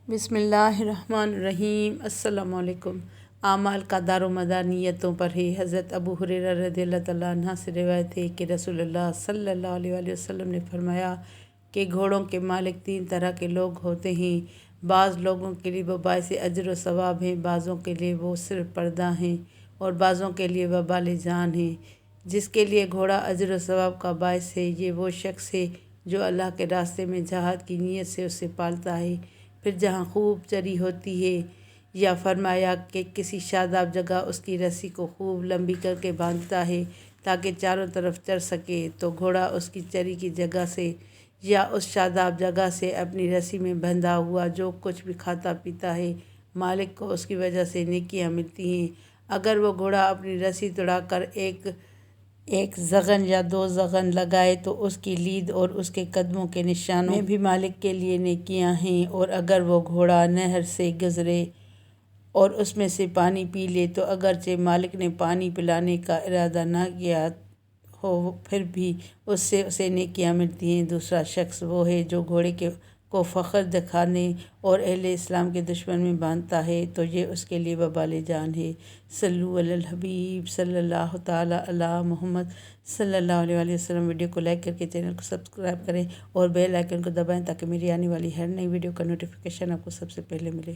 بسم اللہ الرحمن الرحیم۔ السلام علیکم۔ اعمال کا دار و مدار نیتوں پر ہے۔ حضرت ابو ہریرہ رضی اللہ تعالیٰ عنہ سے روایت ہے کہ رسول اللہ صلی اللہ علیہ وآلہ وسلم نے فرمایا کہ گھوڑوں کے مالک تین طرح کے لوگ ہوتے ہیں۔ بعض لوگوں کے لیے وہ باعث اجر و ثواب ہیں، بعضوں کے لیے وہ صرف پردہ ہیں اور بعضوں کے لیے وبال جان ہیں۔ جس کے لیے گھوڑا اجر و ثواب کا باعث ہے، یہ وہ شخص ہے جو اللہ کے راستے میں جہاد کی نیت سے اسے پالتا ہے، پھر جہاں خوب چری ہوتی ہے، یا فرمایا کہ کسی شاداب جگہ اس کی رسی کو خوب لمبی کر کے باندھتا ہے تاکہ چاروں طرف چر سکے، تو گھوڑا اس کی چری کی جگہ سے یا اس شاداب جگہ سے اپنی رسی میں بندھا ہوا جو کچھ بھی کھاتا پیتا ہے، مالک کو اس کی وجہ سے نیکیاں ملتی ہیں۔ اگر وہ گھوڑا اپنی رسی توڑا کر ایک زغن یا دو زغن لگائے تو اس کی لید اور اس کے قدموں کے نشانوں میں بھی مالک کے لیے نیکیاں ہیں، اور اگر وہ گھوڑا نہر سے گزرے اور اس میں سے پانی پی لے تو اگرچہ مالک نے پانی پلانے کا ارادہ نہ کیا ہو پھر بھی اس سے اسے نیکیاں ملتی ہیں۔ دوسرا شخص وہ ہے جو گھوڑے کو فخر دکھانے اور اہل اسلام کے دشمن میں باندھتا ہے، تو یہ اس کے لیے وبال جان ہے۔ صلو علی الحبیب صلی اللہ تعالیٰ علی محمد صلی اللہ علیہ وآلہ وسلم۔ ویڈیو کو لائک کر کے چینل کو سبسکرائب کریں اور بیل آئیکن کو دبائیں تاکہ میری آنے والی ہر نئی ویڈیو کا نوٹیفیکیشن آپ کو سب سے پہلے ملے۔